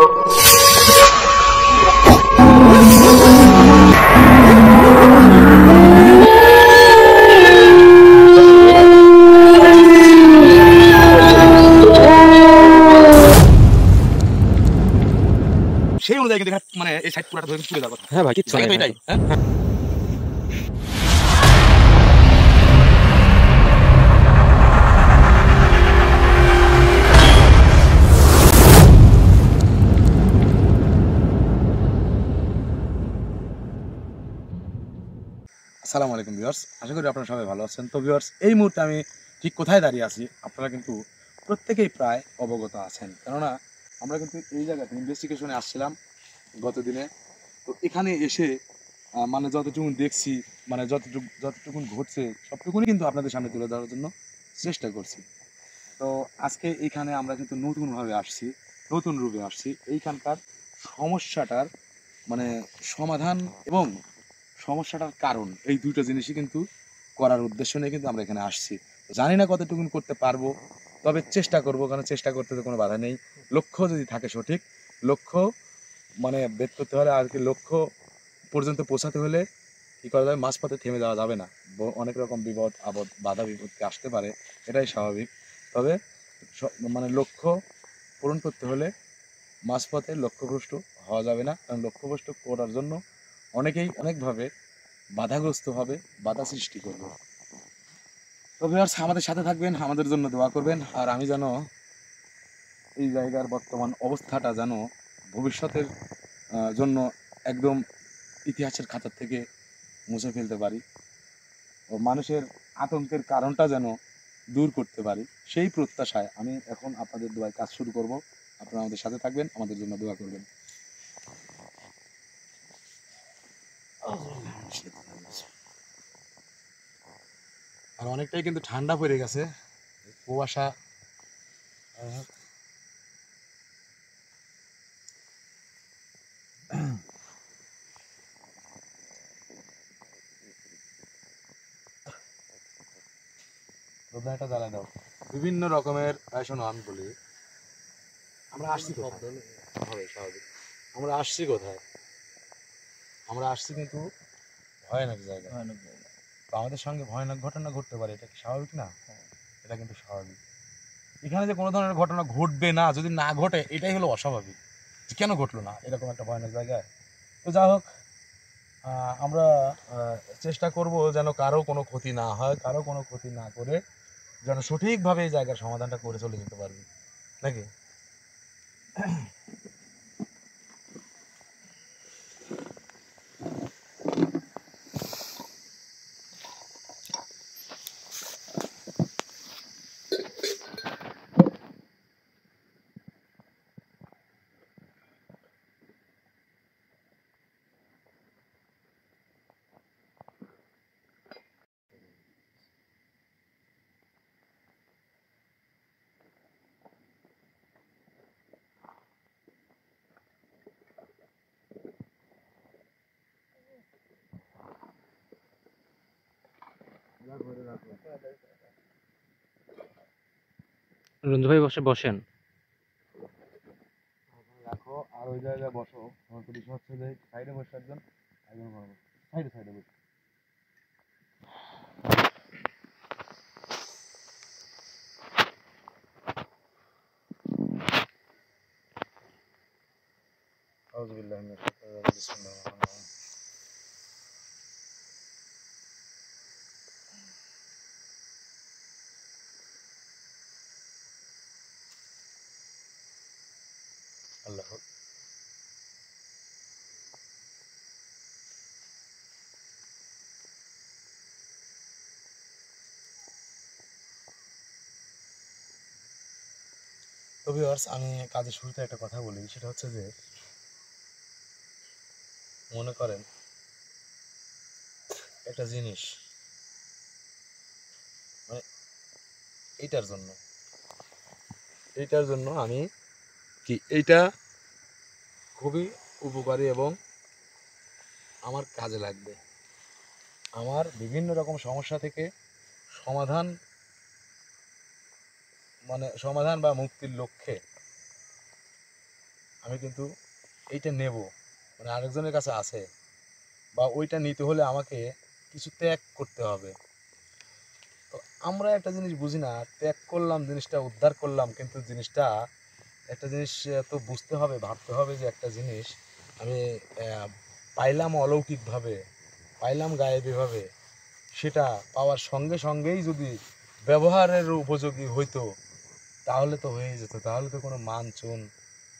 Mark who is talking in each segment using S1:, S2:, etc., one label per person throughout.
S1: সেই অনুযায়ী কিন্তু মানে এই সাইড পুরাটা ধরে তুলে দেওয়ার কথা।
S2: হ্যাঁ ভাই, কিচ্ছু
S1: জায়গা তো এটাই। হ্যাঁ আসসালামু আলাইকুম ভিউয়ার্স, আশা করি আপনারা সবাই ভালো আছেন। তো ভিউয়ার্স, এই মুহূর্তে আমি ঠিক কোথায় দাঁড়িয়ে আছি আপনারা কিন্তু প্রত্যেকেই প্রায় অবগত আছেন, কেননা আমরা কিন্তু এই জায়গাতে ইনভেস্টিগেশনে আসছিলাম গত দিনে। তো এখানে এসে মানে যতটুকু দেখছি, মানে যতটুকু ঘটছে সবটুকুনি কিন্তু আপনাদের সামনে তুলে ধরার জন্য চেষ্টা করছি। তো আজকে এইখানে আমরা কিন্তু নতুনভাবে আসছি, নতুন রূপে আসছি। এইখানকার সমস্যাটার মানে সমাধান এবং সমস্যাটার কারণ, এই দুইটা জিনিসই কিন্তু করার উদ্দেশ্য নিয়ে কিন্তু আমরা এখানে আসছি। জানি না কতটুকু করতে পারবো, তবে চেষ্টা করব, কারণ চেষ্টা করতে তো কোনো বাধা নেই। লক্ষ্য যদি থাকে সঠিক, লক্ষ্য মানে বেদ করতে হলে আর কি, লক্ষ্য পর্যন্ত পৌঁছাতে হলে কী করা যাবে, মাঝপথে থেমে যাওয়া যাবে না। অনেক রকম বিপদ আপদ বাধা বিপত্তি আসতে পারে, এটাই স্বাভাবিক। তবে মানে লক্ষ্য পূরণ করতে হলে মাঝপথে লক্ষ্যভ্রষ্ট হওয়া যাবে না, কারণ লক্ষ্যভ্রষ্ট করার জন্য অনেকেই অনেকভাবে বাধাগ্রস্ত হবে, বাধা সৃষ্টি করবে। তো ভিউয়ার্স, আমাদের সাথে থাকবেন, আমাদের জন্য দোয়া করবেন। আর আমি যেন এই জায়গার বর্তমান অবস্থাটা যেন ভবিষ্যতের জন্য একদম ইতিহাসের খাতার থেকে মুছে ফেলতে পারি, ও মানুষের আতঙ্কের কারণটা যেন দূর করতে পারি, সেই প্রত্যাশায় আমি এখন আপনাদের দোয়ায় কাজ শুরু করব। আপনারা আমাদের সাথে থাকবেন, আমাদের জন্য দোয়া করবেন। আর অনেকটাই কিন্তু ঠান্ডা পড়ে গেছে, কুয়াশা। রোদনাটা জ্বালা দাও, বিভিন্ন রকমের। শোনো আমি বলি, আমরা আসছি কোথায়? হবে স্বাভাবিক, আমরা আসছি কোথায়? আমরা আসছি কিন্তু ভয়ানক জায়গায়। তো আমাদের সঙ্গে ভয়ানক ঘটনা ঘটতে পারে, এটা কি স্বাভাবিক না? এটা কিন্তু স্বাভাবিক। এখানে যে কোনো ধরনের ঘটনা ঘটবে না, যদি না ঘটে এটাই হলো অস্বাভাবিক। কেন ঘটলো না এরকম একটা ভয়ানক জায়গায়? তো যা হোক, আমরা চেষ্টা করব যেন কারো কোনো ক্ষতি না হয়, কারো কোনো ক্ষতি না করে যেন সঠিকভাবে এই জায়গার সমাধানটা করে চলে যেতে পারবি, নাকি?
S2: রঞ্জু ভাই বসেন।
S1: রাখো আর ওই জায়গায় বসো। আমার তো বিষয় হচ্ছে যে সাইডে বসে একজন, সাইডে সাইডে বসে। আউযুবিল্লাহি মিনাশ শাইতানির রাজিম, বিসমিল্লাহির রহমানির রহিম। আল্লাহ। তো ভিউয়ার্স, আমি কাজের শুরুতে একটা কথা বলি, সেটা হচ্ছে যে মনে করেন একটা জিনিস, মানে এইটার জন্য আমি কি, এইটা খুবই উপকারী এবং আমার কাজে লাগবে। আমার বিভিন্ন রকম সমস্যা থেকে সমাধান, মানে সমাধান বা মুক্তির লক্ষ্যে আমি আমি কিন্তু এইটা নেব, মানে আরেকজনের কাছে আছে, বা ওইটা নিতে হলে আমাকে কিছু ত্যাগ করতে হবে। তো আমরা একটা জিনিস বুঝি না, ত্যাগ করলাম, জিনিসটা উদ্ধার করলাম, কিন্তু জিনিসটা একটা জিনিস তো বুঝতে হবে, ভাবতে হবে যে একটা জিনিস আমি পাইলাম অলৌকিকভাবে, পাইলাম গায়েবীভাবে, সেটা পাওয়ার সঙ্গে সঙ্গেই যদি ব্যবহারের উপযোগী হইতো তাহলে তো হয়েই যেত, তাহলে তো কোনো মানচুন,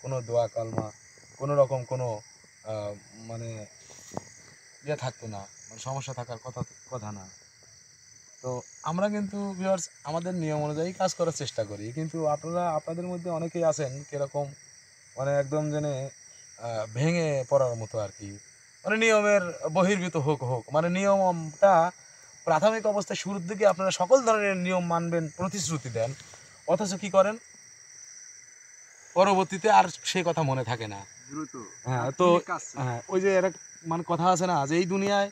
S1: কোনো দোয়া কালমা, কোনো রকম কোনো আহ, মানে ইয়ে থাকতো না, মানে সমস্যা থাকার কথা কথা না। তো আমরা কিন্তু ভিউয়ার্স আমাদের নিয়ম অনুযায়ী কাজ করার চেষ্টা করি, কিন্তু আপনারা আপনাদের মধ্যে অনেকেই আছেন কিরকম, মানে একদম জেনে ভেঙে পড়ার মতো আর কি, মানে নিয়মের বহির্ভূত হোক হোক, মানে নিয়মটা প্রাথমিক অবস্থায় শুরুর দিকে আপনারা সকল ধরনের নিয়ম মানবেন প্রতিশ্রুতি দেন, অথচ কি করেন পরবর্তীতে আর সেই কথা মনে থাকে না। হ্যাঁ, তো হ্যাঁ, ওই যে একটা মানে কথা আছে না যে এই দুনিয়ায়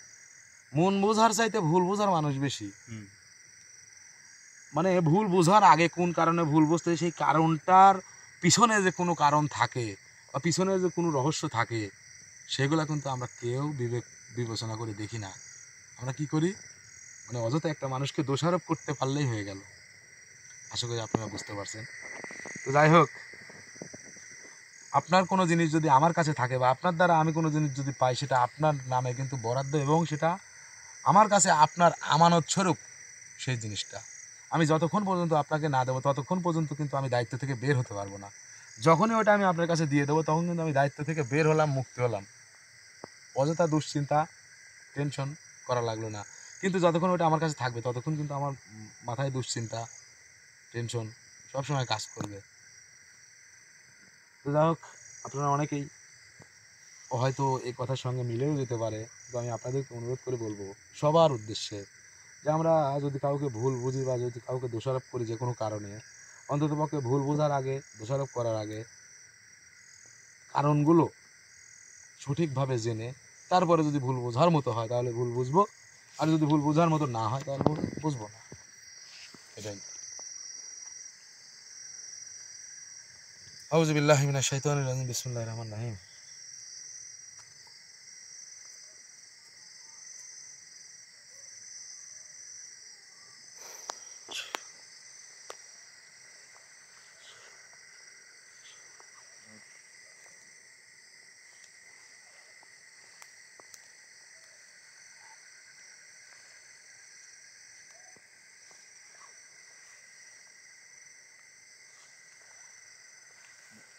S1: মন বোঝার চাইতে ভুল বোঝার মানুষ বেশি। মানে ভুল বোঝার আগে কোন কারণে ভুল বুঝতে, সেই কারণটার পিছনে যে কোনো কারণ থাকে বা পিছনে যে কোনো রহস্য থাকে, সেগুলো কিন্তু আমরা কেউ বিবেচনা করে দেখি না। আমরা কি করি, মানে অযথা একটা মানুষকে দোষারোপ করতে পারলেই হয়ে গেল। আশা করি আপনারা বুঝতে পারছেন। তো যাই হোক, আপনার কোনো জিনিস যদি আমার কাছে থাকে বা আপনার দ্বারা আমি কোনো জিনিস যদি পাই, সেটা আপনার নামে কিন্তু বরাদ্দ, এবং সেটা আমার কাছে আপনার আমানত স্বরূপ সেই জিনিসটা আমি যতক্ষণ পর্যন্ত আপনাকে না দেবো ততক্ষণ পর্যন্ত কিন্তু আমি দায়িত্ব থেকে বের হতে পারবো না। যখনই ওটা আমি আপনার কাছে দিয়ে দেবো তখন কিন্তু আমি দায়িত্ব থেকে বের হলাম, মুক্তি হলাম, অযথা দুশ্চিন্তা টেনশন করা লাগলো না। কিন্তু যতক্ষণ ওটা আমার কাছে থাকবে ততক্ষণ কিন্তু আমার মাথায় দুশ্চিন্তা টেনশন সবসময় কাজ করবে। তো যাই হোক, আপনারা অনেকেই হয়তো এই কথার সঙ্গে মিলেও যেতে পারে, তো আমি আপনাদেরকে অনুরোধ করে বলবো সবার উদ্দেশ্যে যে আমরা যদি কাউকে ভুল বুঝি বা যদি কাউকে দোষারোপ করি যে কোনো কারণে, অন্ততপক্ষে ভুল বোঝার আগে, দোষারোপ করার আগে কারণগুলো সঠিকভাবে জেনে তারপরে যদি ভুল বোঝার মতো হয় তাহলে ভুল বুঝবো, আর যদি ভুল বোঝার মতো না হয় তাহলে ভুল বুঝবো না। এটাই। আউযু বিল্লাহি মিনাশ শাইতানির রাজিম, বিসমিল্লাহির রহমানির রহিম।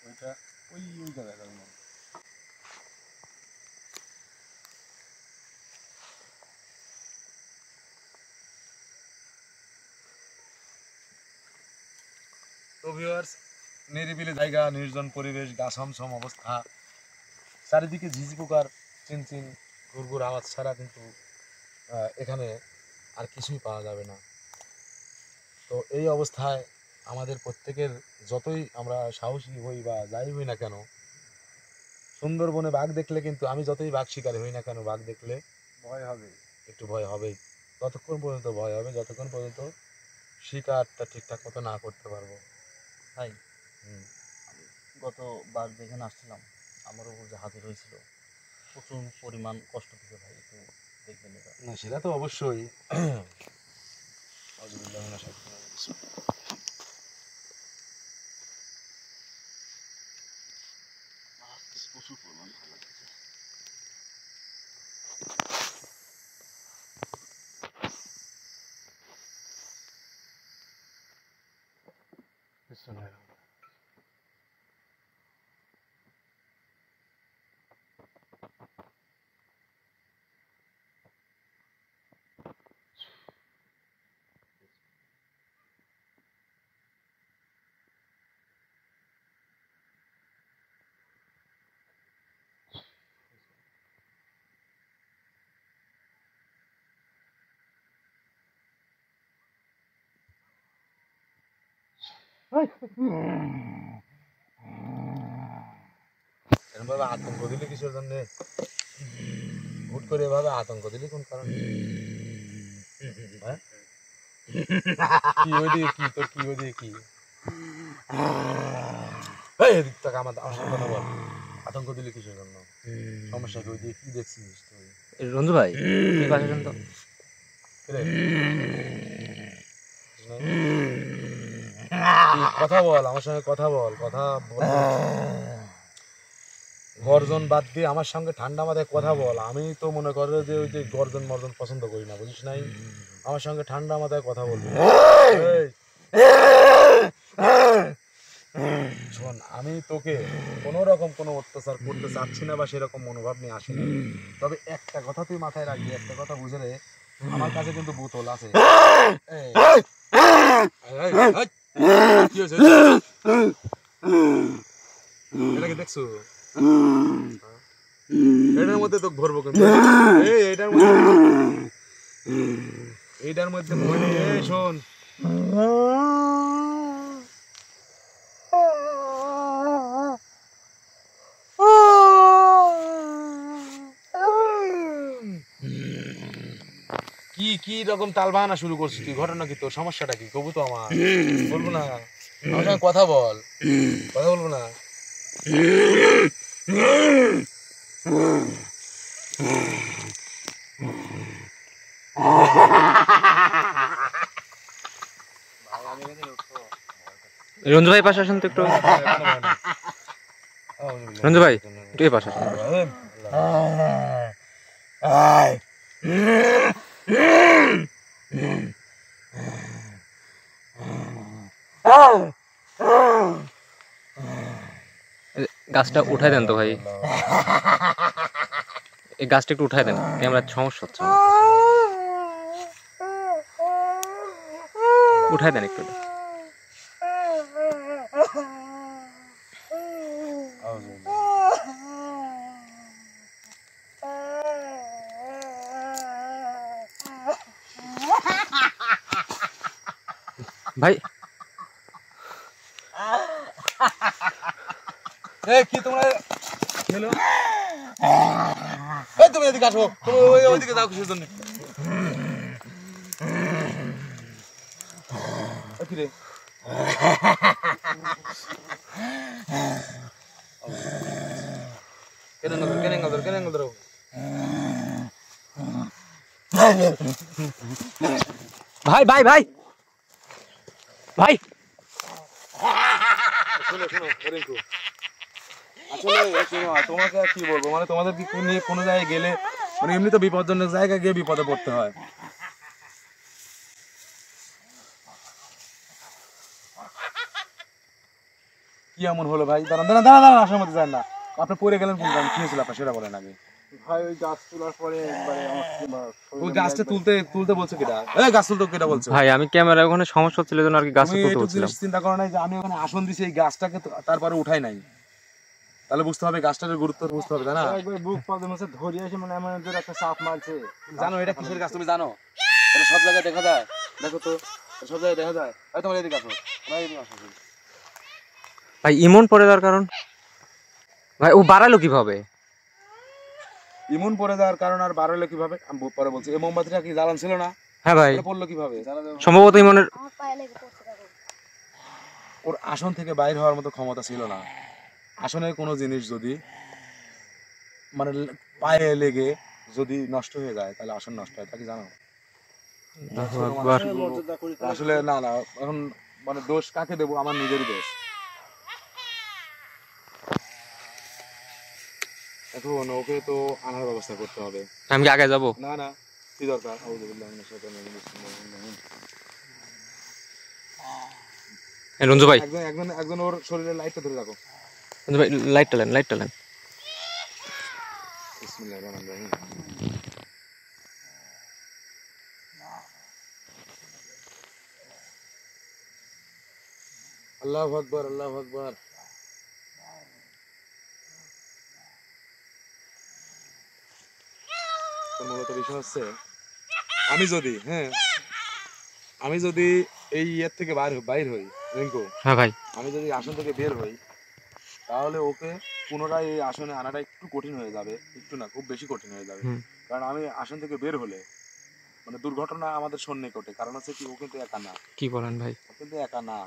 S1: ওইটা ওই জায়গায় যাবেন। তো ভিউয়ার্স, নিরিবিলি জায়গা, নির্জন পরিবেশ, গা ছমছম অবস্থা, চারিদিকে ঝিঝি পোকার চিনচিন ঘুরঘুর আওয়াজ ছাড়া কিন্তু এখানে আর কিছুই পাওয়া যাবে না। তো এই অবস্থায় আমাদের প্রত্যেকের, যতই আমরা সাহসী হই বা যাই হই না কেন, সুন্দরবনে বাঘ দেখলে কিন্তু আমি যতই বাঘ শিকারী হই না কেন, বাঘ দেখলে ভয় হবে, একটু ভয় হবেই। ততক্ষণ পর্যন্ত ভয় হবে যতক্ষণ পর্যন্ত শিকারটা ঠিকঠাক মতো না করতে পারবো।
S3: ভাই
S1: হুম।
S3: আমি গতবার যেখানে আসছিলাম আমার উপর যে হাজির হয়েছিল প্রচুর পরিমাণ কষ্ট দিতে ভাই, একটু দেখবেন এটা।
S1: না সেটা তো অবশ্যই। আউযুবিল্লাহি মিনাশ শাইতানির রাজিম।
S3: প্রচুর পরিমাণ ভালো লাগছে।
S1: বিসমিল্লাহির রহমানির রহিম। এরকমভাবে আতঙ্ক দিলে কিসের জন্যে? হুট করে এভাবে আতঙ্ক দিলে কোন কারণে? হ্যাঁ? কি ওইদিকে কি তোর কি ওইদিকে কি? এই এদিক থেকে আমার সাথে কথা বল। আতঙ্ক দিলি কিসের জন্য? সমস্যা কি? ওই দিয়ে কি দেখছিস তুই?
S2: এ, রঞ্জু ভাই এই পাশে আসেন তো।
S1: কিরে? কি কথা বল, আমার সঙ্গে কথা বল, কথা বল। গর্জন বাদ দিয়ে আমার সঙ্গে ঠান্ডা মাথায় কথা বল। আমি তো মনে করো যে ওই যে গর্জন মর্জন পছন্দ করি না, বুঝিস নাই? আমার সঙ্গে ঠান্ডা মাথায় কথা বলবি। এই, শোন, আমি তোকে কোনো রকম কোনো অত্যাচার করতে চাচ্ছি না বা সেরকম মনোভাব নিয়ে আসি না। তবে একটা কথা তুই মাথায় রাখবি, একটা কথা বুঝে রে, আমার কাছে কিন্তু বোতল আছে। এই, এই, এই, কি হয়েছে? এটা কি দেখছো? এটার মধ্যে তো ভরবো কিন্তু। এই এইটার মধ্যে ভরি। এই শোন, কি কি রকম তাল বাহানা শুরু করছিস তুই? ঘটনা কি? তোর সমস্যাটা কি? কবু তো আমার বলবো না? আমার সঙ্গে কথা বল, কথা বলবো না?
S2: রঞ্জু ভাই পাশে আসেন তো একটু। রঞ্জু ভাই একটু এই পাশে আসেন। এই গাছটা উঠাই দেন তো ভাই, এই গাছটা একটু উঠাই দেন, ক্যামেরার সমস্যা হচ্ছে আমার। উঠাই দেন একটু। ভাই
S1: কি তোমরা খেলো? তুমি এদিকে আসো, তুমি ওইদিকে যাও কিসের জন্য? কি রে?
S2: ভাই ভাই ভাই ভাই
S1: শোনো শোনো রিঙ্কু, আসলে শোনো, তোমাকে আর কি বলবো, মানে তোমাদের কি নিয়ে কোনো জায়গায় গেলে মানে এমনি তো বিপজ্জনক জায়গায় গিয়ে বিপদে পড়তে হয়। কি এমন হলো ভাই? দাঁড়ান দাঁড়ান দাঁড়ান দাঁড়ান, আসার মধ্যে যান না। আপনি পড়ে গেলেন কোন কারণে? কি হয়েছিল আপনার সেটা বলেন আগে।
S4: ভাই ওই গাছ তোলার পরে একবারে আমার
S1: ওই গাছটা তুলতে তুলতে বলছে কেটা? এই গাছ তুলতে কেটা বলছে?
S2: ভাই আমি ক্যামেরা ওখানে সমস্যা হচ্ছিল জন্য আর কি গাছটা
S1: তুমি
S2: তুলতে
S1: একটু
S2: বলছিলাম।
S1: জিনিস চিন্তা করো নাই যে আমি ওখানে আসন দিছি এই গাছটাকে তারপরে উঠাই নাই? তাহলে বুঝতে হবে গাছটার গুরুত্ব বুঝতে হবে, তাই না?
S4: একবার বুক পাদে মাসে ধরে এসে মানে এমন জোর একটা চাপ মারছে।
S1: জানো এটা কিসের গাছ তুমি জানো? এটা সব জায়গায় দেখা যায়, দেখো তো, এটা সব জায়গায় দেখা যায়। এই তোমার এদিকে আসো, আমার এদিকে আসো।
S2: ভাই ইমন পড়ে যাওয়ার কারণ? ভাই ও বাড়ালো কিভাবে?
S1: ইমন পড়ে যাওয়ার কারণ আর বাড়ালো কিভাবে আমি পরে বলছি। এই মোমবাতিটা কি জ্বালান ছিল না?
S2: হ্যাঁ ভাই
S1: এটা পড়লো কিভাবে?
S2: সম্ভবত ইমনের
S1: ওর আসন থেকে বাইরে হওয়ার মতো ক্ষমতা ছিল না। আসনের কোনো জিনিস যদি মানে পায়ে লেগে যদি নষ্ট হয়ে যায় তাহলে আসন নষ্ট হয়, তা কি জানো?
S2: আল্লাহু আকবার।
S4: মর্যাদা করি
S1: আসলে না না, এখন মানে দোষ কাকে দেবো? আমার নিজেরই দোষ। এখন ওকে তো আনার ব্যবস্থা করতে হবে।
S2: আমি কি আগে যাবো?
S1: না না, কি দরকার? আউযুবিল্লাহি মিনাশ শাইতানির রাজিম, বিসমিল্লাহির রহমানির রহিম।
S2: রঞ্জু ভাই,
S1: একজন একজন একজন ওর শরীরের লাইটটা ধরে রাখো।
S2: রঞ্জু ভাই লাইটটা লেন, লাইটটা লেন।
S1: বিসমিল্লাহির রহমানির রহিম। আল্লাহু আকবার, আল্লাহু আকবার। তো মূলত বিষয় হচ্ছে আমি যদি আমি যদি এই ইয়ের থেকে বাইর হই রিঙ্কু,
S2: হ্যাঁ ভাই
S1: আমি যদি আসন থেকে বের হই তাহলে ওকে পুনরায় এই আসনে আনাটা একটু কঠিন হয়ে যাবে, একটু না খুব বেশি কঠিন হয়ে যাবে।
S2: হুম।
S1: কারণ আমি আসন থেকে বের হলে মানে দুর্ঘটনা আমাদের সন্নিকটে, কারণ হচ্ছে কি ও কিন্তু একা না,
S2: কি বলেন ভাই?
S1: ও কিন্তু একা না।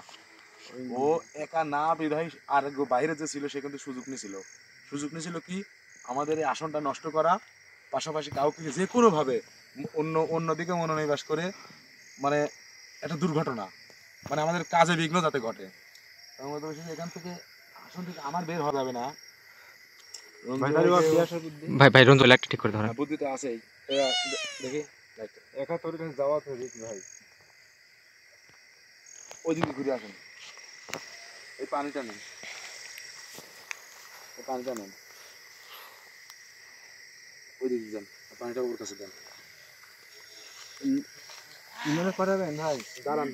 S1: ও একা না বিধায় আর বাইরে যে ছিল সে কিন্তু সুযোগ নিয়েছিল কি আমাদের এই আসনটা নষ্ট করা, পাশাপাশি কাউকে যে কোনো ভাবে অন্যদিকে মনোনিবেশ করে মানে একটা দুর্ঘটনা, মানে আমাদের কাজে বিঘ্ন যাতে ঘটে। এখান থেকে আসন থেকে আমার বের হওয়া যাবে না।
S2: ভাই ভাই রঞ্জল একটা ঠিক করে ধরেন।
S1: বুদ্ধি তো আছেই, দেখি
S4: একা তোর কাছে যাওয়া তো দেখি ভাই।
S1: ওই দিকে ঘুরে আসেন, এই পানিটা নেন, ওই দিকে যান, পানিটা ওর কাছে দেন।
S4: মনে পাঠাবেন ভাই?
S1: দাঁড়ান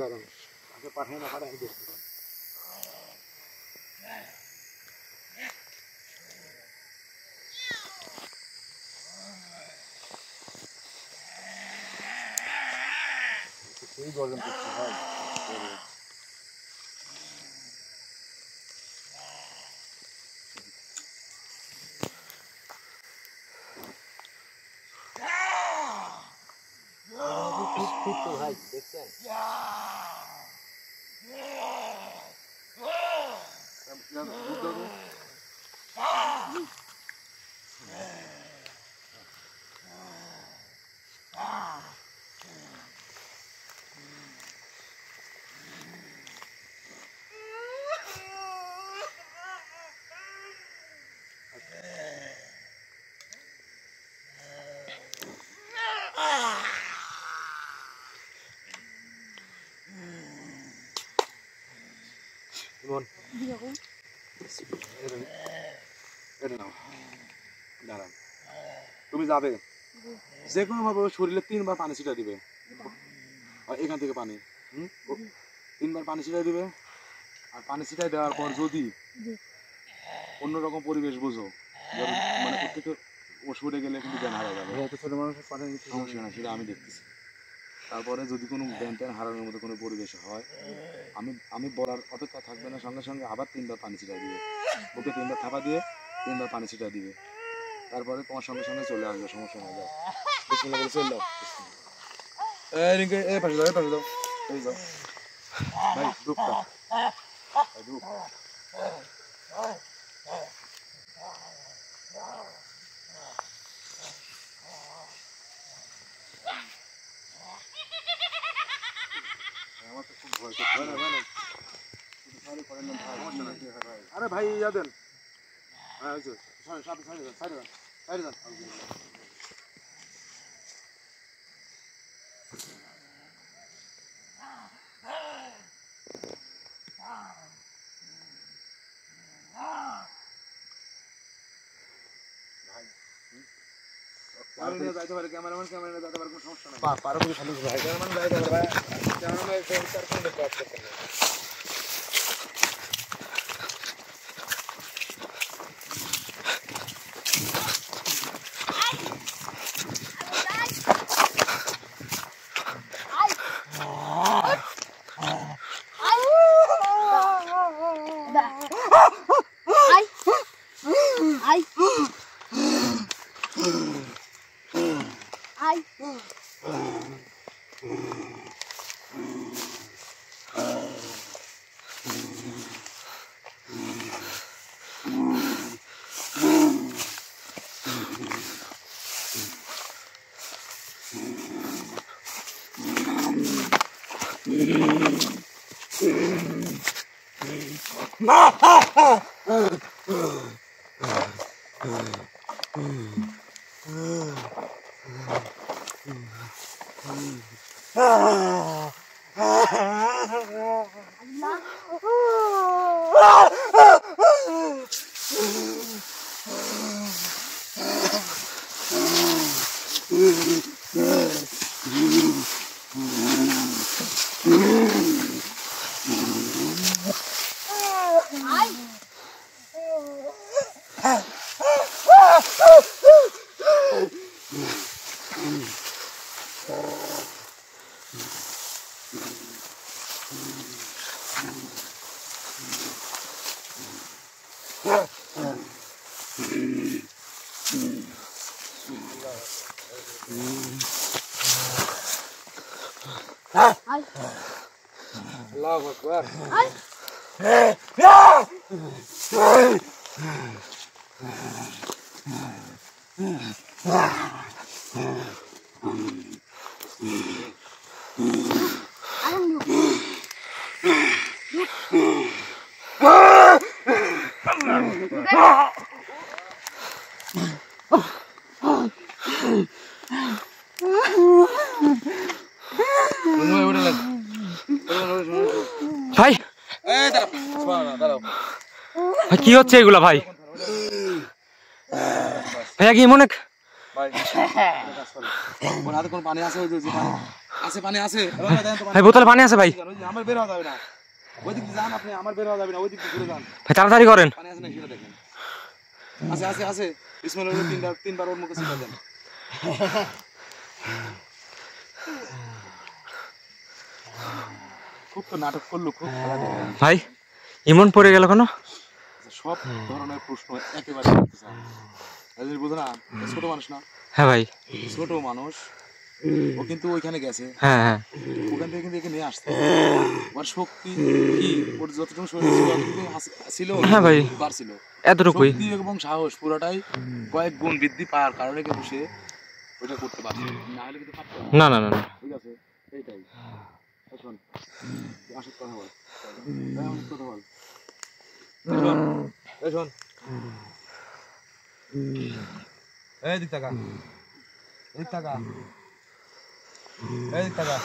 S1: আগে পাঠাই না পাঠাই দেখতে।
S4: সেই গর্জন করছে ভাই। ভাই দেখছেন?
S1: দাঁড়ান, তুমি যাবে যে কোনো ভাবে শরীরে 3 বার পানি ছিটা দিবে, এখান থেকে পানি 3 বার পানি ছিটাই দিবে। আর পানি ছিটাই দেওয়ার পর যদি অন্যরকম পরিবেশ বুঝো, মানে ওর থেকে ও সরে গেলে কিন্তু জ্ঞান হারা যাবে।
S4: ছোট মানুষের পানি
S1: সমস্যা না, সেটা আমি দেখতেছি। তারপরে যদি কোনো জ্ঞান ট্যান হারানোর মতো কোনো পরিবেশ হয়, আমি বলার অপেক্ষা থাকবে না, সঙ্গে সঙ্গে আবার 3 বার পানি ছিটাই দিবে, বুকে 3 বার থাপা দিয়ে 3 বার পানি ছিটাই দিবে। তারপরে তোমার সঙ্গে সঙ্গে চলে আসবে, সমস্যা না। যাও বিসমিল্লাহ বলে চলে যাও। এই পাশে যাও, এই যাও ভাই, ডুবটা ভাই, ডুব। আমার তো খুব ভয় করছে। আরে ভাই ইয়া দেন, হ্যাঁ সাইডে যান। ক্যামেরাম্যান যাইতে পারে, কোনো সমস্যা নাই। পারো করে খালি ভাই, ক্যামেরাম্যান যাইতে পারে ভাই, ক্যামেরাম্যান তার কোনো কাজ করতে না। আল্লাহু আকবার।
S2: ভাই ভাই কি হচ্ছে এগুলা ভাই? ভাইয়া কি মনে
S1: পানি আছে, পানি আছে,
S2: ভাই বোতলে পানি আছে ভাই?
S1: আমার বের হওয়া যাবে না, ওই দিক দিয়ে যান আপনি, আমার বের হওয়া যাবে না, ওই দিক দিয়ে ঘুরে যান।
S2: ভাই তাড়াতাড়ি করেন।
S1: পানি আছে না সেটা দেখেন। আছে আছে আছে, বিসমিল্লাহ তিনবার ওর মুখে ছিটা দেন। খুব তো নাটক করলো, খুব খেলা দেখেন।
S2: ভাই ইমন পড়ে গেল কেন?
S1: সব ধরনের প্রশ্ন একেবারে করতে চান, বুঝো না? ছোট মানুষ না?
S2: হ্যাঁ ভাই,
S1: ছোট মানুষ, ও কিন্তু ওইখানে গেছে,
S2: হ্যাঁ হ্যাঁ
S1: ওখান থেকে কিন্তু এখানে নিয়ে আসতে ওর শক্তি কি, ওর যতটুকু শরীর ছিল ততটুকু ছিল।
S2: হ্যাঁ ভাই,
S1: পারছিল
S2: এতটুকুই।
S1: শক্তি এবং সাহস পুরোটাই কয়েক গুণ বৃদ্ধি পাওয়ার কারণে কিন্তু সে ওইটা করতে পারছে, না হলে কিন্তু পারতো
S2: না না না না।
S1: ঠিক আছে, এইটাই। শোন, আসল কথা বল, কথা বল, শোন, এই দিক টাকা, এই টাকা, এই টাকা।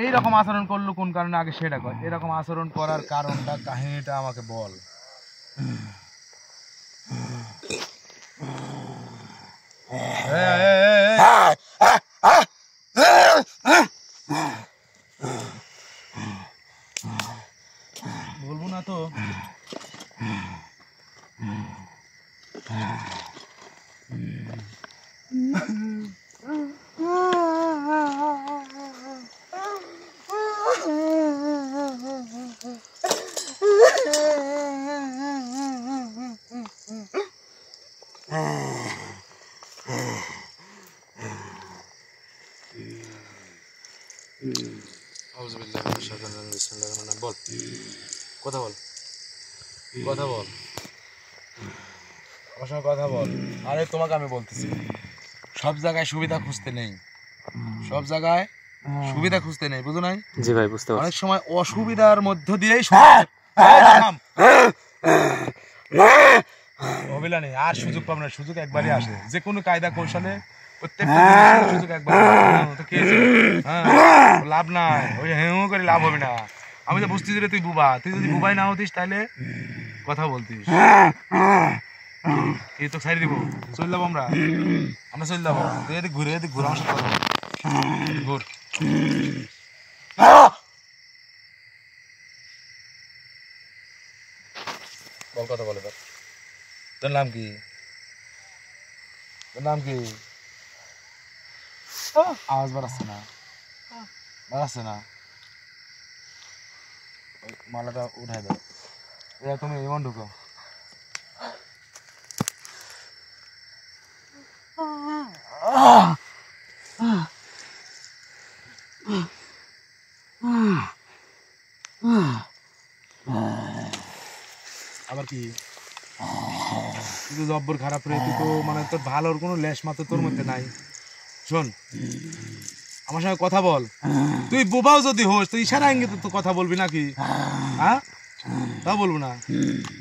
S1: এইরকম আচরণ করলো কোন কারণে, আগে সেটা কর। এরকম আচরণ করার কারণটা, কাহিনীটা আমাকে বল। বলবো না তো। বল, কথা বল, কথা বল, আমার সঙ্গে কথা বল। আরে তোমাকে আমি বলতেছি, সব জায়গায় সুবিধা খুঁজতে নেই, সব জায়গায় সুবিধা খুঁজতে নেই, বুঝো নাই?
S2: জি ভাই বুঝতে পারছি।
S1: অনেক সময় অসুবিধার মধ্য দিয়েই অবিলা নেই, আর সুযোগ পাবো না। সুযোগ একবারই আসে, যে কোনো কায়দা কৌশলে প্রত্যেকটা সুযোগ একবার। লাভ নাই, ওই হেউ করে লাভ হবে না। আমি তো বুঝতেছি রে তুই বুবা, তুই যদি বুবাই না হতিস তাহলে কথা বলতিস। এই তো ছাড়ি দিব, চল যাবো আমরা, আমরা চল যাবো। তুই এদিক ঘুরে, এদিক ঘুরে আমার সাথে কথা বল, ঘুর। বল, কথা বলে এবার। তোর নাম কি? তোর নাম কি? আওয়াজ বাড়াচ্ছে না, বাড়াচ্ছে না। মালাটা উঠাই দাও, এবার তুমি এমন ঢুকো। আবার কি? তুই তো জব্বর খারাপ রে, তুই তো মানে তোর ভালোর কোনো লেশ মাত্র তোর মধ্যে নাই। শোন, আমার সঙ্গে কথা বল। তুই বোবাও যদি হোস, তুই ইশারা ইঙ্গিতে তো কথা বলবি নাকি? হ্যাঁ, তা বলবো না,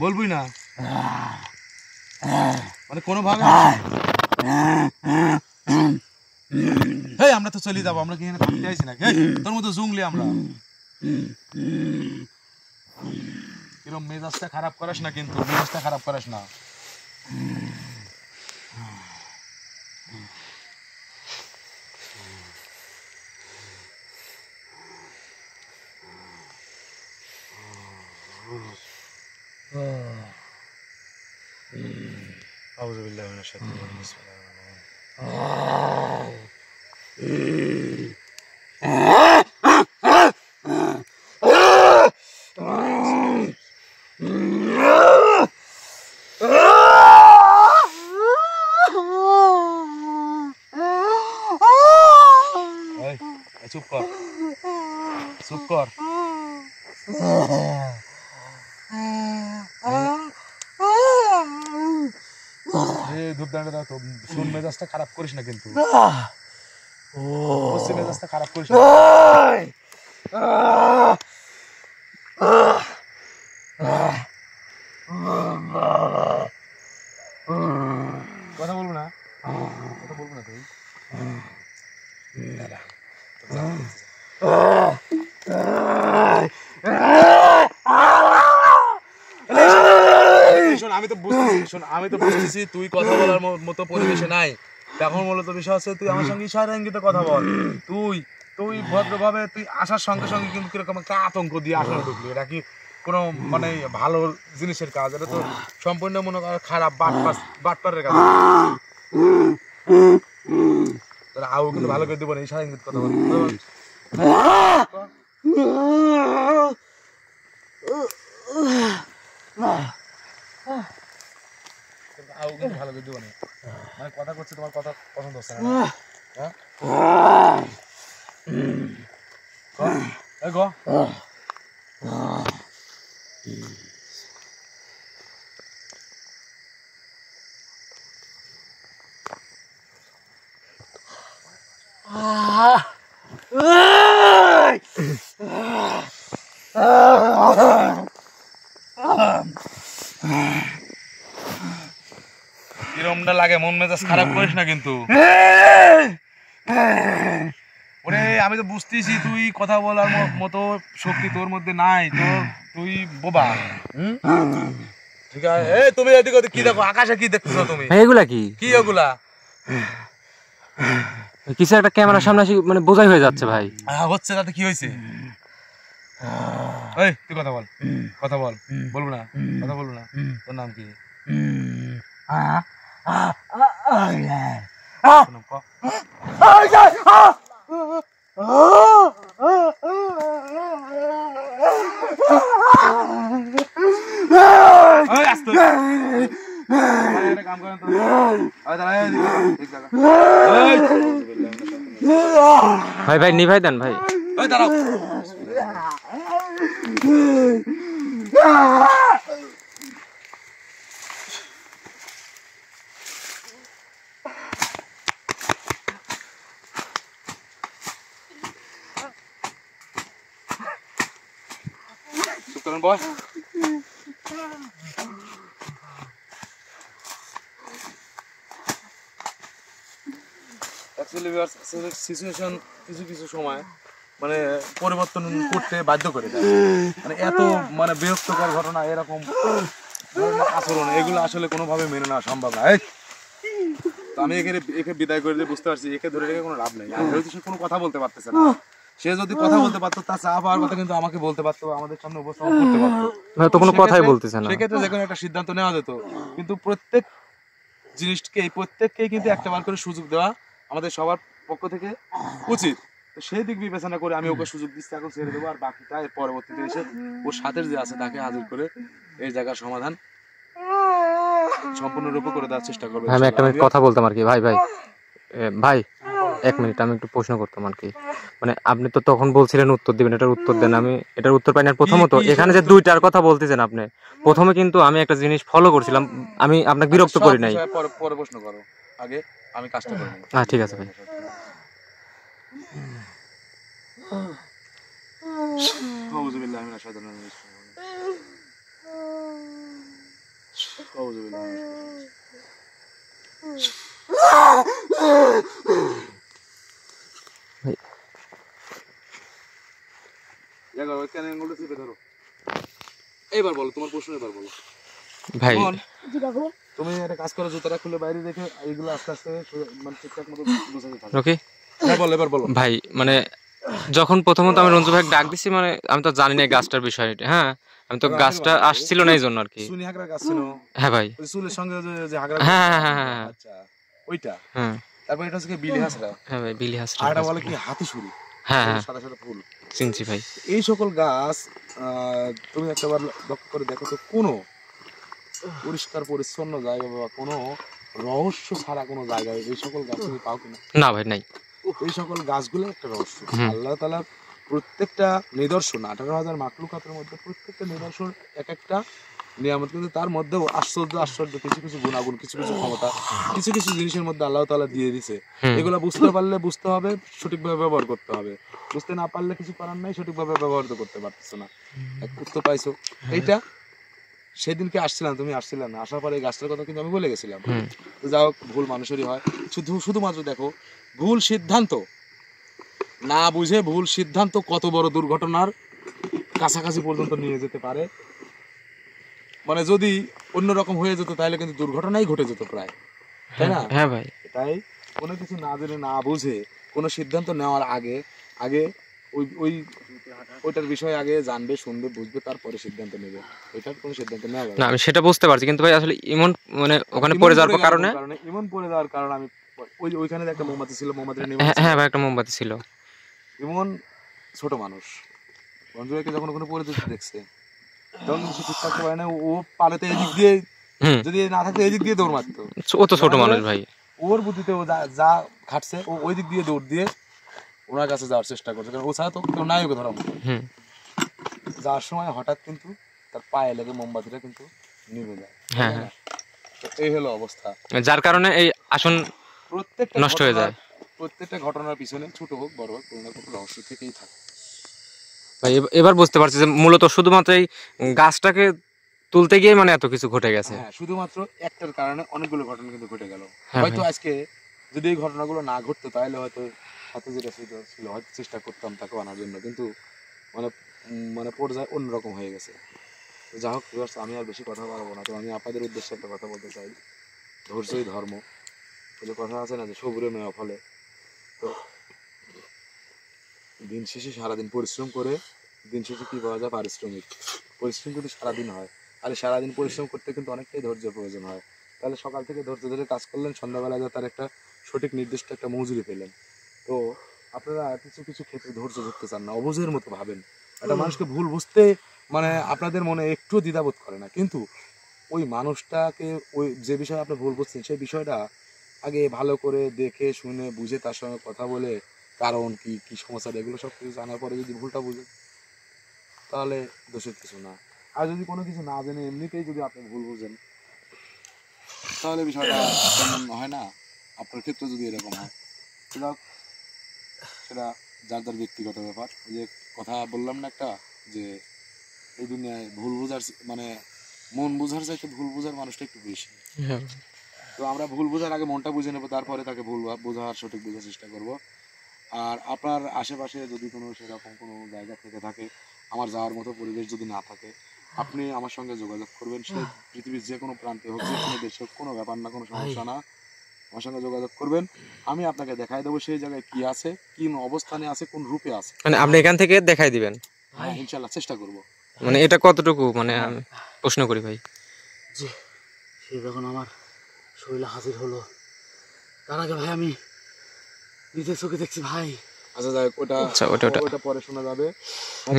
S1: বলবি না মানে কোনোভাবে। হেই, আমরা তো চলে যাবো, আমরা কি এখানে থাকতে আইছি নাকি? তোর মতো জুংলি আমরা। এরকম মেজাজটা খারাপ করিস না, কিন্তু মেজাজটা খারাপ করিস না। আউযু বিল্লাহি মিনাশ শাইতানির রাজিম, বিসমিল্লাহির রহমানির রহিম। চুপ কর, চুপ কর, ধূপদানটা দাও তো, শুন মেজাজটা খারাপ করিস না কিন্তু, পশ্চিম মেজাজটা খারাপ করিস না। কথা বলবো না, কথা বলবো না তুই। শোন, আমি তো বুঝতেছি তুই কথা বলার মতো পরিবেশে নাই। এখন মূলত বিষয় হচ্ছে তুই আমার সঙ্গে ইশারা ইঙ্গিতে কথা বল। তুই ভদ্রভাবে তুই আসার সঙ্গে সঙ্গে কিন্তু কিরকম একটা আতঙ্ক দিয়ে আসলে ঢুকলি, এটা কি কোনো মানে ভালো জিনিসের কাজ? এটা তো সম্পূর্ণ মনে কর খারাপ বাটপারের কাজ। আও কিন্তু ভালো করে দেবো না, ইশারা ইঙ্গিত কথা বল। আও কিন্তু ভালো করে দেবো না, মানে কথা করছি, তোমার কথা পছন্দ হচ্ছে না। হ্যাঁ গো কিরমটা লাগে, মন মেজাজ খারাপ করিস না কিন্তু। ওরে আমি তো বুঝতেছি তুই কথা বলার মতো শক্তি তোর মধ্যে নাই, তুই বোবা। ঠিক আছে, এই তুমি এদিকে ওদিকে কি দেখো, আকাশে কি দেখতেছো তুমি?
S2: এগুলা কি
S1: কি এগুলা?
S2: কিছু একটা ক্যামেরার সামনে আসি মানে বোঝাই হয়ে যাচ্ছে ভাই।
S1: হচ্ছে, তাতে কি হয়েছে? এই তুই কথা বল, কথা বল। বলবো না, কথা বলবো না। তোর নাম কি?
S2: ভাই ভাই নিভাই দেন ভাই।
S1: দাঁড়াও, চুপ করেন বয়। সিচুয়েশন কিছু সময় মানে পরিবর্তন করতে বাধ্য করে দেয়। মানে এত মানে বিরক্তকর ঘটনা, এরকম ধরনের আচরণ, এগুলো আসলে কোনোভাবে মেনে নেওয়া সম্ভব না। তো আমি একে বিদায় করে দিয়ে বুঝতে পারছি একে ধরে রেখে কোনো লাভ নেই। আর যেহেতু সে কোনো কথা বলতে পারতেছে না, সে যদি কথা বলতে পারতো তার চা পাওয়ার কথা কিন্তু আমাকে বলতে পারতো, আমাদের সামনে উপস্থাপন করতে পারতো।
S2: তো কোনো কথাই বলতেছে না,
S1: সেক্ষেত্রে যে কোনো একটা সিদ্ধান্ত নেওয়া যেত। কিন্তু প্রত্যেককেই কিন্তু একটাবার করে সুযোগ দেওয়া আমাদের সবার পক্ষ থেকে উচিত। তো সেই দিক বিবেচনা করে আমি ওকে সুযোগ দিচ্ছি, এখন ছেড়ে দেবো। আর বাকিটা এর পরবর্তীতে এসে ওর সাথে যে আছে তাকে হাজির করে এই জায়গার সমাধান সম্পূর্ণরূপে করে দেওয়ার চেষ্টা করবো।
S2: আমি একটা মিনিট কথা বলতাম আর কি। ভাই ভাই ভাই এক মিনিট, আমি একটু প্রশ্ন করতাম আর কি। মানে আপনি তো তখন বলছিলেন উত্তর দিবেন, এটার উত্তর দেন। আমি এটার উত্তর পাই না। প্রথমত এখানে যে দুইটার কথা বলতেছেন আপনি, প্রথমে কিন্তু আমি একটা জিনিস ফলো করছিলাম, আমি আপনাকে বিরক্ত করি নাই।
S1: পরে প্রশ্ন করো, আগে আমি কাজটা করি।
S2: হ্যাঁ ঠিক আছে ভাই।
S1: আউযুবিল্লাহি মিনাশ শাইতানির রাজিম। আউযুবিল্লাহি এবার বলো তোমার প্রশ্ন, এবার বলো
S2: ভাই
S1: তুমি একটা কাজ করো, জুতাটা খুলে বাইরে রেখে এইগুলো আস্তে আস্তে মানে ঠিকঠাক মতো গুছাতে থাকো।
S2: ওকে
S1: হ্যাঁ বলো, এবার বলো
S2: ভাই। মানে যখন প্রথমত আমি রঞ্জু ভাই ডাক দিছি, মানে আমি তো জানি না গাছটার বিষয়টা। হ্যাঁ আমি তো গাছটা আসছিল না এই জন্য আর কি।
S1: সুনি হাগরার গাছ ছিল।
S2: হ্যাঁ ভাই,
S1: ওই চুলের সঙ্গে যে হাগরা।
S2: হ্যাঁ হ্যাঁ হ্যাঁ
S1: আচ্ছা ওইটা।
S2: হ্যাঁ
S1: তারপর এটা হচ্ছে বিলি হাসরা।
S2: হ্যাঁ ভাই বিলি হাসরা।
S1: আর এটা বলে কি হাতি সুরি।
S2: হ্যাঁ হ্যাঁ
S1: সাদা সাদা ফুল।
S2: চিনছি ভাই।
S1: এই সকল গাছ তুমি একটাবার লক্ষ্য করে দেখো তো, কোনো পরিষ্কার পরিচ্ছন্ন জায়গা বা কোনো রহস্য ছাড়া কোনো জায়গায় এই সকল গাছ তুমি পাও কিনা?
S2: না ভাই নাই।
S1: এই সকল গাছগুলো একটা রহস্য। আল্লাহ তাআলা প্রত্যেকটা নিদর্শন 18,000 মাখলুকাতের মধ্যে প্রত্যেকটা নিদর্শন এক একটা নিয়ামত, কিন্তু তার মধ্যেও আশ্চর্য আশ্চর্য কিছু কিছু গুণাগুণ, কিছু কিছু ক্ষমতা, কিছু কিছু জিনিসের মধ্যে আল্লাহ তাআলা দিয়ে দিছে। এগুলো বুঝতে পারলে বুঝতে হবে, সঠিকভাবে ব্যবহার করতে হবে। বুঝতে না পারলে কিছু করার নাই, সঠিকভাবে ব্যবহার তো করতে পারতেছো না। এক উত্তর পাইছো এইটা। সেদিনকে আসছিলাম, তুমি আসছিলে না, আসার পরে এই গাছটার কথা কিন্তু আমি বলে গেছিলাম। তো যাই হোক, ভুল মানুষেরই হয়। শুধুমাত্র দেখো, ভুল সিদ্ধান্ত না বুঝে ভুল সিদ্ধান্ত কত বড় দুর্ঘটনার কাছাকাছি পর্যন্ত নিয়ে যেতে পারে। মানে যদি অন্যরকম হয়ে যেত তাহলে কিন্তু দুর্ঘটনাই ঘটে যেত প্রায়, তাই না?
S2: হ্যাঁ ভাই,
S1: তাই কোনো কিছু না জেনে না বুঝে কোনো সিদ্ধান্ত নেওয়ার আগে আগে ওইটার বিষয়ে আগে জানবে, শুনবে, বুঝবে, তারপরে সিদ্ধান্ত নেবে। ওইটার কোনো সিদ্ধান্ত নেওয়া যাবে
S2: না
S1: না।
S2: আমি সেটা বুঝতে পারছি, কিন্তু ভাই আসলে ইমন মানে ওখানে পড়ে যাওয়ার কারণে
S1: ইমন পড়ে যাওয়ার কারণে আমি ওইখানে যে একটা মোমবাতি ছিল, মোমবাতিটা নিয়ে
S2: হ্যাঁ ভাই, একটা মোমবাতি ছিল।
S1: ইমন ছোট মানুষ, রঞ্জুকে যখন ওখানে পড়ে যেতে দেখছে তখন কিন্তু সে ঠিক থাকতে পারে না। ও পালাতে এদিক দিয়ে, যদি না থাকতো এদিক দিয়ে দৌড় মারতো।
S2: ও তো ছোট মানুষ ভাই,
S1: ওর বুদ্ধিতে ও যা খাটছে, ও ওই দিক দিয়ে দৌড় দিয়ে ওনার কাছে যাওয়ার চেষ্টা করছে, কারণ ও ছাড়া তো কেউ নাই ওকে ধরা। যাওয়ার সময় হঠাৎ কিন্তু তার পায়ে লেগে মোমবাতিটা কিন্তু নিভে যায়।
S2: হ্যাঁ হ্যাঁ,
S1: তো এই হলো অবস্থা,
S2: যার কারণে এই আসন
S1: প্রত্যেকটা
S2: নষ্ট হয়ে যায়।
S1: প্রত্যেকটা ঘটনার পিছনে ছোট হোক বড় হোক কোনো না কোনো রহস্য থেকেই থাকে।
S2: ভাই এবার বুঝতে পারছি যে মূলত শুধুমাত্র এই গাছটাকে তুলতে গিয়ে মানে এত কিছু ঘটে গেছে।
S1: হ্যাঁ, শুধুমাত্র একটার কারণে অনেকগুলো ঘটনা কিন্তু ঘটে গেল।
S2: হ্যাঁ
S1: হয়তো
S2: ভাই।
S1: আজকে যদি এই ঘটনাগুলো না ঘটতো তাহলে হয়তো হাতে যেটা ছিল হয়তো চেষ্টা করতাম তাকে আনার জন্য, কিন্তু মানে মানে পর্যায়ে অন্যরকম হয়ে গেছে। তো যা হোক, আমি আর বেশি কথা বলবো না। তো আমি আপনাদের উদ্দেশ্যে একটা কথা বলতে চাই, ধৈর্যই ধর্ম। যে কথা আছে না যে সবুরে মেওয়া ফলে, তো দিন শেষে সারাদিন পরিশ্রম করে দিন শেষে কি পাওয়া যায়? পারিশ্রমিক। পরিশ্রম কিন্তু সারাদিন হয়, আর সারাদিন পরিশ্রম করতে কিন্তু অনেকটাই ধৈর্যের প্রয়োজন হয়। তাহলে সকাল থেকে ধৈর্য ধরে কাজ করলেন, সন্ধ্যাবেলা তার একটা সঠিক নির্দিষ্ট একটা মজুরি পেলেন। তো আপনারা কিছু কিছু ক্ষেত্রে ধৈর্য ধরতে চান না, অবুঝের মতো ভাবেন। একটা মানুষকে ভুল বুঝতে মানে আপনাদের মনে একটু দ্বিধাবোধ করে না, কিন্তু ওই মানুষটাকে ওই যে বিষয়ে আপনি ভুল বুঝছেন সেই বিষয়টা আগে ভালো করে দেখে শুনে বুঝে তার সঙ্গে কথা বলে কারণ কি কি সমস্যা, এগুলো সব কিছু জানার পরে যদি ভুলটা বুঝেন তাহলে দোষের কিছু না। আর যদি কোনো কিছু না জেনে এমনিতেই যদি আপনি ভুল বুঝেন তাহলে বিষয়টা তেমন হয় না। আপনার ক্ষেত্রে যদি এরকম হয় সেটা যার যার ব্যক্তিগত ব্যাপার। ওই যে কথা বললাম না একটা, যে এই দুনিয়ায় ভুল বোঝার মানে মন বোঝার চাইতে ভুল বোঝার মানুষটা একটু বেশি। তো আমরা ভুল বোঝার আগে মনটা বুঝে নেবো, তারপরে তাকে ভুল বোঝার সঠিক বোঝার চেষ্টা করব। আর আপনার আশেপাশে যদি কোনো সেরকম কোনো জায়গা থেকে থাকে, আমার যাওয়ার মতো পরিবেশ যদি না থাকে, আপনি আমার সঙ্গে যোগাযোগ করবেন। সে পৃথিবীর যে কোনো প্রান্তে হোক, যে কোনো দেশে হোক, কোনো ব্যাপার না, কোনো সমস্যা না। আমার সঙ্গে যোগাযোগ করবেন, আমি আপনাকে দেখাই দেবো সেই জায়গায় কি আছে, কি অবস্থানে আছে, কোন রূপে আছে।
S2: মানে আপনি এখান থেকে দেখাই দিবেন?
S1: হ্যাঁ, ইনশাল্লাহ চেষ্টা করব।
S2: মানে এটা কতটুকু, মানে আমি প্রশ্ন করি ভাই।
S3: জি, সে যখন আমার শরীরে হাজির হলো, তার আগে ভাই আমি নিজের চোখে দেখছি ভাই।
S1: আচ্ছা যাই হোক, ওটা পরে শোনা যাবে।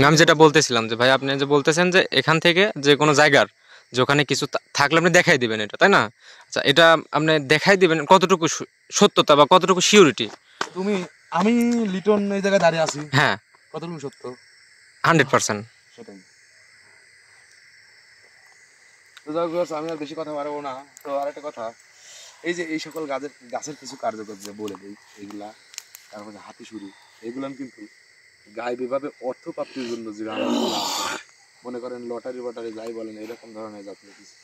S2: আমি যেটা বলতেছিলাম যে ভাই, আপনি যে বলতেছেন যে এখান থেকে যে কোনো জায়গার যে ওখানে কিছু থাকলে আপনি দেখাই দিবেন, এটা তাই না? আচ্ছা, এটা আপনি দেখাই দিবেন কতটুকু সত্যতা বা কতটুকু সিউরিটি?
S1: আমি লিটন এই জায়গায় দাঁড়িয়ে আছি,
S2: হ্যাঁ,
S1: কতটুকু সত্য?
S2: 100%।
S1: সেটাই। তো যাই হোক, আমি আর বেশি কথা বাড়াবো না। তো আরেকটা কথা, এই যে এই সকল গাছের কিছু কার্যকর যে বলে দিই, এইগুলা তারপরে হাতি শুরু, এগুলো কিন্তু গায়েবীভাবে অর্থ প্রাপ্তির জন্য যে মনে করেন লটারি বটারি যাই বলেন, এরকম ধরনের জাতীয় কিছু।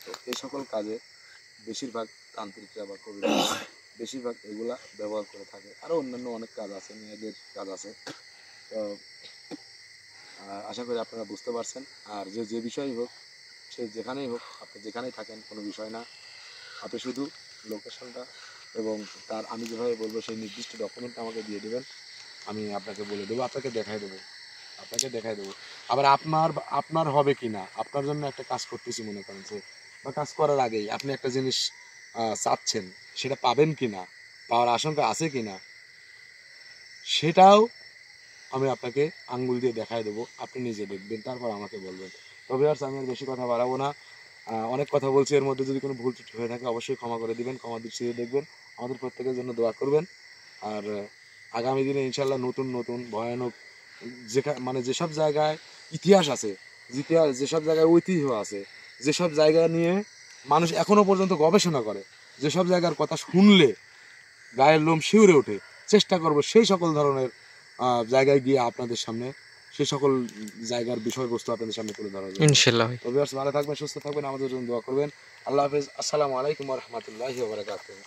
S1: তো এই সকল কাজে বেশিরভাগ তান্ত্রিকরা বা কবিরা বেশিরভাগ এগুলা ব্যবহার করে থাকে। আরো অন্যান্য অনেক কাজ আছে, মেয়েদের কাজ আছে। তো আশা করি আপনারা বুঝতে পারছেন। আর যে বিষয়ই হোক, সে যেখানেই হোক, আপনি যেখানেই থাকেন কোনো বিষয় না, আপনি শুধু লোকেশনটা এবং তার আমি যেভাবে বলবো সেই নির্দিষ্ট ডকুমেন্টটা আমাকে দিয়ে দেবেন, আমি আপনাকে বলে দেবো, আপনাকে দেখাই দেবো। আবার আপনার হবে কি না, আপনার জন্য একটা কাজ করতেছি মনে করেন যে, বা কাজ করার আগেই আপনি একটা জিনিস চাচ্ছেন, সেটা পাবেন কি না, পাওয়ার আশঙ্কা আছে কি না, সেটাও আমি আপনাকে আঙ্গুল দিয়ে দেখাই দেবো। আপনি নিজে দেখবেন, তারপর আমাকে বলবেন। তবে আর আমি আর বেশি কথা বাড়াবো না। অনেক কথা বলছি, এর মধ্যে যদি কোনো ভুল ত্রুটি হয়ে থাকে অবশ্যই ক্ষমা করে দিবেন, ক্ষমা দৃষ্টিতে দেখবেন, আমাদের প্রত্যেকের জন্য দোয়া করবেন। আর আগামী দিনে ইনশাল্লাহ নতুন নতুন ভয়ানক মানে যেসব জায়গায় ইতিহাস আছে, যেসব জায়গায় ঐতিহ্য আছে, যেসব জায়গা নিয়ে মানুষ এখনো পর্যন্ত গবেষণা করে, যেসব জায়গার কথা শুনলে গায়ের লোম শিউরে ওঠে, চেষ্টা করব সেই সকল ধরনের জায়গায় গিয়ে আপনাদের সামনে সেই সকল জায়গার বিষয়বস্তু আপনাদের সামনে তুলে ধরা যাবে
S2: ইনশাল্লাহ ভাই।
S1: তো ভিউয়ার্স ভালো থাকবেন, সুস্থ থাকবেন, আমাদের জন্য দোয়া করবেন। আল্লাহ হাফেজ। আসসালামু আলাইকুম ওয়া রাহমাতুল্লাহি ওয়া বারাকাতুহু।